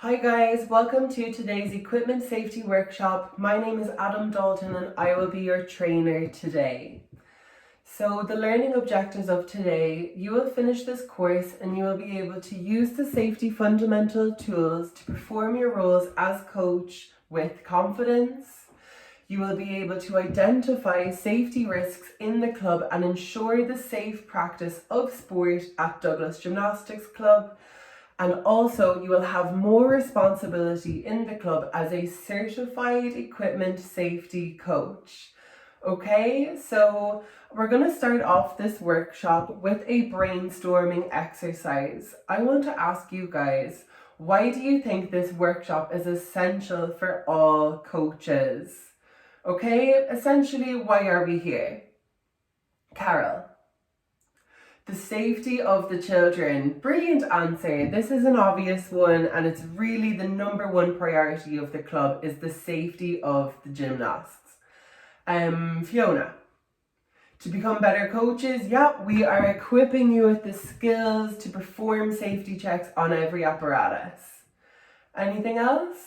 Hi guys, welcome to today's equipment safety workshop. My name is Adam Dalton and I will be your trainer today. So the learning objectives of today, you will finish this course and you will be able to use the safety fundamental tools to perform your roles as coach with confidence. You will be able to identify safety risks in the club and ensure the safe practice of sport at Douglas Gymnastics Club. And also you will have more responsibility in the club as a certified equipment safety coach. Okay, so we're going to start off this workshop with a brainstorming exercise. I want to ask you guys, why do you think this workshop is essential for all coaches? Okay, essentially, why are we here? Carol. The safety of the children. Brilliant answer. This is an obvious one and it's really the number one priority of the club is the safety of the gymnasts. Fiona. To become better coaches, yeah, we are equipping you with the skills to perform safety checks on every apparatus. Anything else?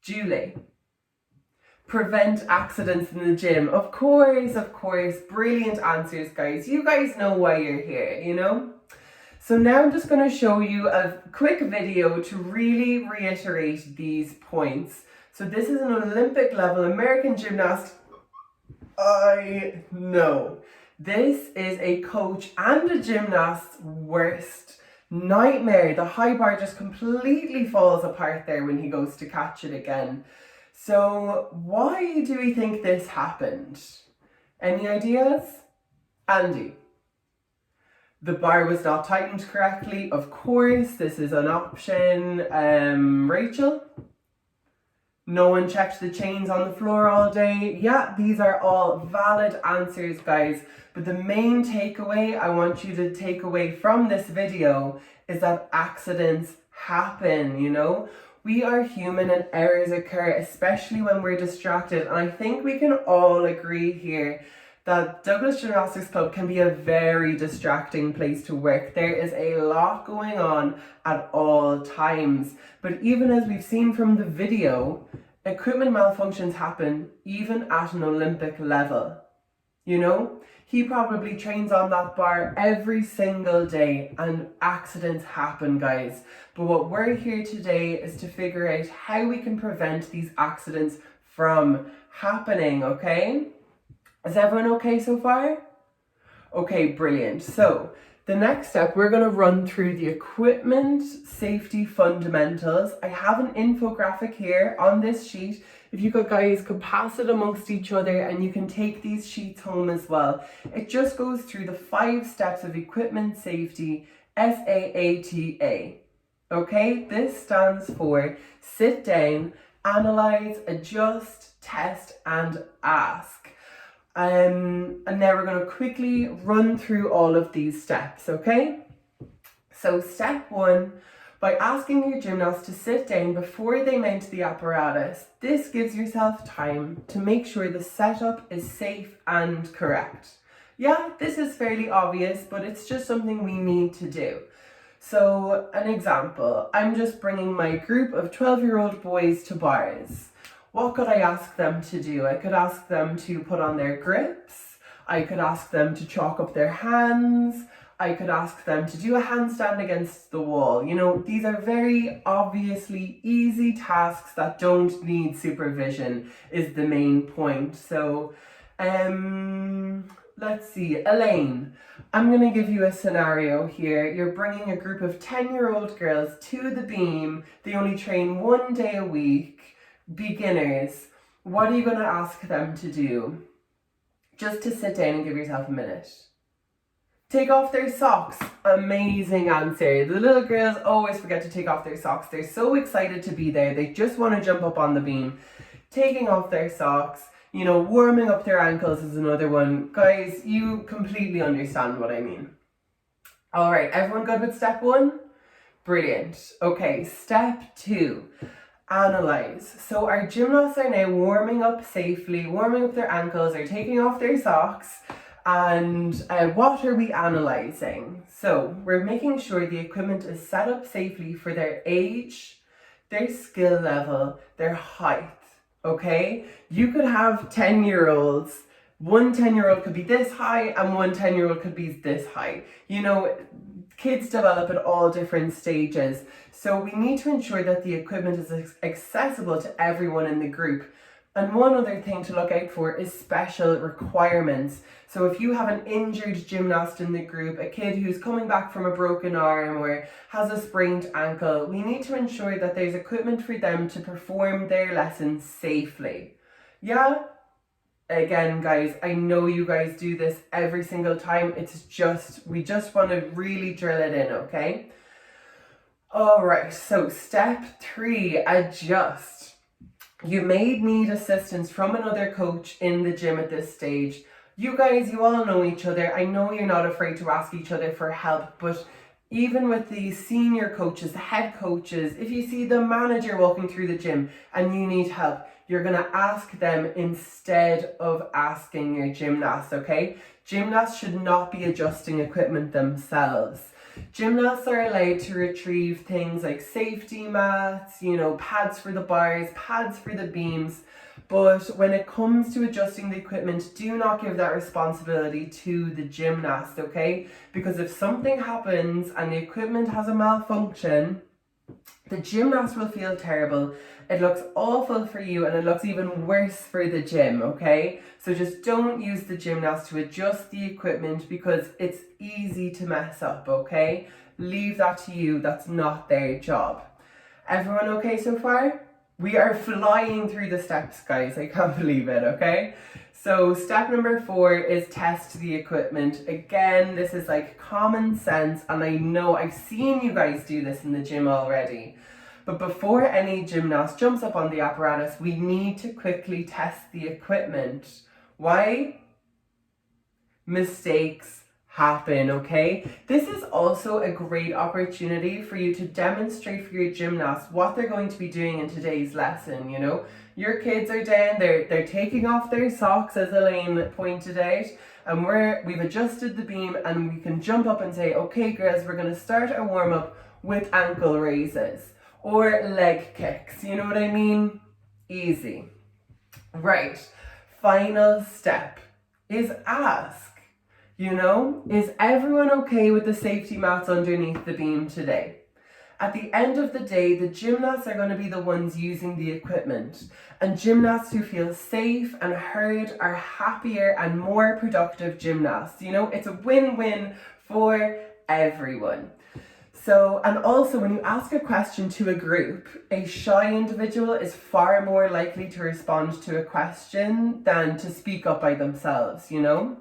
Julie. Prevent accidents in the gym. Of course. Brilliant answers, guys. You guys know why you're here, you know? So now I'm just going to show you a quick video to really reiterate these points. So this is an Olympic level American gymnast. I know. This is a coach and a gymnast's worst nightmare. The high bar just completely falls apart there when he goes to catch it again. So why do we think this happened? Any ideas? Andy. The bar was not tightened correctly. Of course, this is an option. Rachel? No one checked the chains on the floor all day. Yeah, these are all valid answers, guys. But the main takeaway I want you to take away from this video is that accidents happen, you know? We are human and errors occur, especially when we're distracted. And I think we can all agree here that Douglas Gymnastics Club can be a very distracting place to work. There is a lot going on at all times. But even as we've seen from the video, equipment malfunctions happen even at an Olympic level. You know, he probably trains on that bar every single day and accidents happen, guys. But what we're here today is to figure out how we can prevent these accidents from happening, okay? Is everyone okay so far? Okay, brilliant. So the next step, we're going to run through the equipment safety fundamentals. I have an infographic here on this sheet. If you guys could pass it amongst each other and you can take these sheets home as well. It just goes through the 5 steps of equipment safety, SAATA. Okay, this stands for sit down, analyze, adjust, test, and ask. And now we're going to quickly run through all of these steps, okay? So step 1, by asking your gymnast to sit down before they mount the apparatus, this gives yourself time to make sure the setup is safe and correct. Yeah, this is fairly obvious, but it's just something we need to do. So an example, I'm just bringing my group of 12-year-old boys to bars. What could I ask them to do? I could ask them to put on their grips. I could ask them to chalk up their hands. I could ask them to do a handstand against the wall. You know, these are very obviously easy tasks that don't need supervision is the main point. So, let's see, Elaine, I'm going to give you a scenario here. You're bringing a group of 10-year-old girls to the beam. They only train 1 day a week. Beginners. What are you going to ask them to do? Just to sit down and give yourself a minute. Take off their socks. Amazing answer. The little girls always forget to take off their socks. They're so excited to be there. They just want to jump up on the beam. Taking off their socks, you know, warming up their ankles is another one. Guys, you completely understand what I mean. All right, everyone good with step 1? Brilliant. Okay, step 2. Analyze. So our gymnasts are now warming up safely, warming up their ankles, or taking off their socks. And what are we analysing? So we're making sure the equipment is set up safely for their age, their skill level, their height, okay? You could have 10-year-olds. One 10-year-old could be this high and one 10-year-old could be this high. You know, kids develop at all different stages. So we need to ensure that the equipment is accessible to everyone in the group. And one other thing to look out for is special requirements. So if you have an injured gymnast in the group, a kid who's coming back from a broken arm or has a sprained ankle, we need to ensure that there's equipment for them to perform their lessons safely. Yeah? Again, guys, I know you guys do this every single time. We just want to really drill it in, okay? All right, so step 3, adjust. You may need assistance from another coach in the gym at this stage. You guys, you all know each other. I know you're not afraid to ask each other for help, but even with the senior coaches, the head coaches, if you see the manager walking through the gym and you need help, you're going to ask them instead of asking your gymnast, okay? Gymnasts should not be adjusting equipment themselves. Gymnasts are allowed to retrieve things like safety mats, you know, pads for the bars, pads for the beams. But when it comes to adjusting the equipment, do not give that responsibility to the gymnast, okay? Because if something happens and the equipment has a malfunction, the gymnast will feel terrible. It looks awful for you and it looks even worse for the gym, okay? So just don't use the gymnast to adjust the equipment because it's easy to mess up, okay? Leave that to you. That's not their job. Everyone okay so far? We are flying through the steps, guys. I can't believe it, okay? So step number 4 is test the equipment. Again, this is like common sense, and I know I've seen you guys do this in the gym already. But before any gymnast jumps up on the apparatus, we need to quickly test the equipment. Why? Mistakes happen, okay? This is also a great opportunity for you to demonstrate for your gymnasts what they're going to be doing in today's lesson, you know? Your kids are down, they're taking off their socks, as Elaine pointed out, and we've adjusted the beam and we can jump up and say, okay girls, we're going to start our warm-up with ankle raises or leg kicks, you know what I mean? Easy. Right, final step is ask. You know, is everyone okay with the safety mats underneath the beam today? At the end of the day, the gymnasts are going to be the ones using the equipment. And gymnasts who feel safe and heard are happier and more productive gymnasts. You know, it's a win-win for everyone. So, and also when you ask a question to a group, a shy individual is far more likely to respond to a question than to speak up by themselves, you know?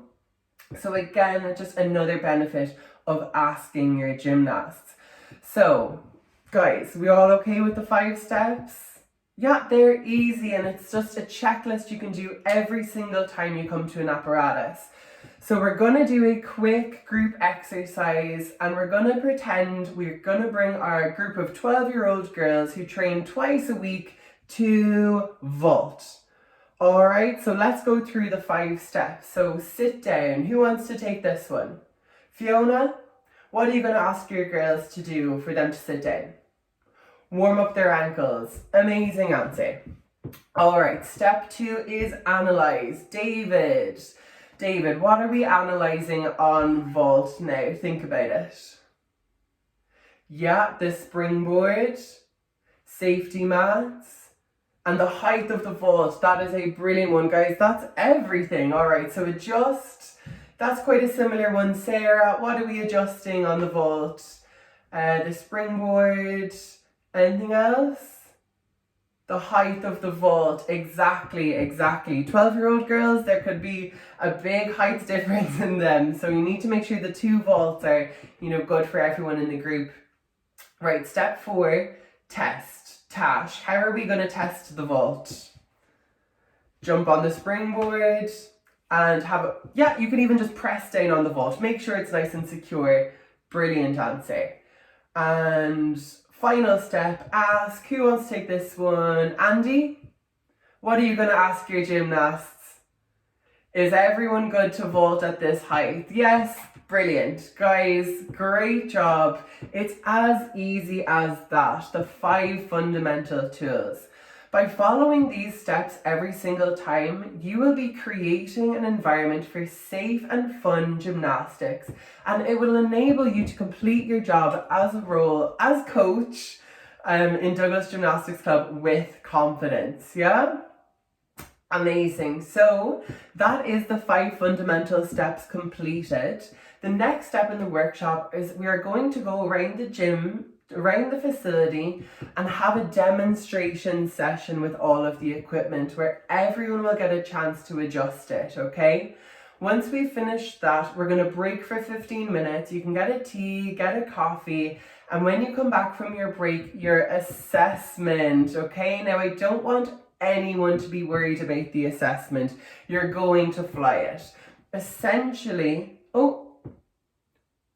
So again, just another benefit of asking your gymnasts. So, guys, we all okay with the 5 steps? Yeah, they're easy and it's just a checklist you can do every single time you come to an apparatus. So we're going to do a quick group exercise and we're going to pretend we're going to bring our group of 12-year-old girls who train twice a week to vault. All right, so let's go through the 5 steps. So sit down. Who wants to take this one? Fiona, what are you going to ask your girls to do for them to sit down? Warm up their ankles. Amazing answer. All right, step 2 is analyze. David, what are we analyzing on vault now? Think about it. Yeah, the springboard, safety mats, and the height of the vault. That is a brilliant one, guys. That's everything. All right, so adjust. That's quite a similar one. Sarah, what are we adjusting on the vault? The springboard. Anything else? The height of the vault. Exactly. 12-year-old girls, there could be a big height difference in them. So you need to make sure the 2 vaults are, you know, good for everyone in the group. Right, step 4, test. Tash, how are we going to test the vault? Jump on the springboard and you can even just press down on the vault. Make sure it's nice and secure. Brilliant answer. And final step, ask. Who wants to take this one? Andy, what are you going to ask your gymnasts? Is everyone good to vault at this height? Yes, Brilliant. Guys, great job. It's as easy as that. The 5 fundamental tools. By following these steps every single time, you will be creating an environment for safe and fun gymnastics, and it will enable you to complete your job as a role as coach in Douglas Gymnastics Club with confidence. Yeah? Amazing. So that is the 5 fundamental steps completed. The next step in the workshop is we are going to go around the gym, around the facility, and have a demonstration session with all of the equipment where everyone will get a chance to adjust it, okay? Once we've finished that, we're going to break for 15 minutes. You can get a tea, get a coffee, and when you come back from your break, your assessment, okay? Now, I don't want anyone to be worried about the assessment. You're going to fly it. Essentially,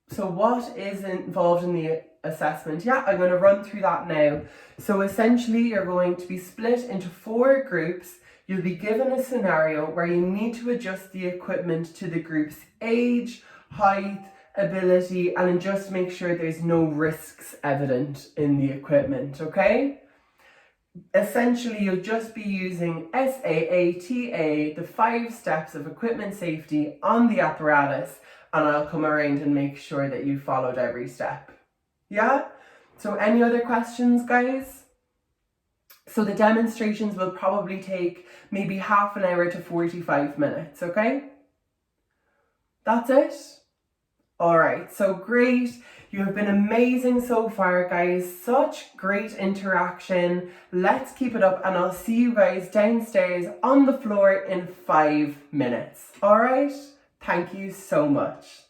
so what is involved in the assessment? Yeah, I'm going to run through that now. So essentially, you're going to be split into 4 groups. You'll be given a scenario where you need to adjust the equipment to the group's age, height, ability, and just make sure there's no risks evident in the equipment, okay? Essentially, you'll just be using SAATA, the 5 steps of equipment safety on the apparatus, and I'll come around and make sure that you followed every step. Yeah? So any other questions, guys? So the demonstrations will probably take maybe half an hour to 45 minutes, okay? That's it? All right, so great. You have been amazing so far, guys. Such great interaction. Let's keep it up, and I'll see you guys downstairs on the floor in 5 minutes. All right? Thank you so much.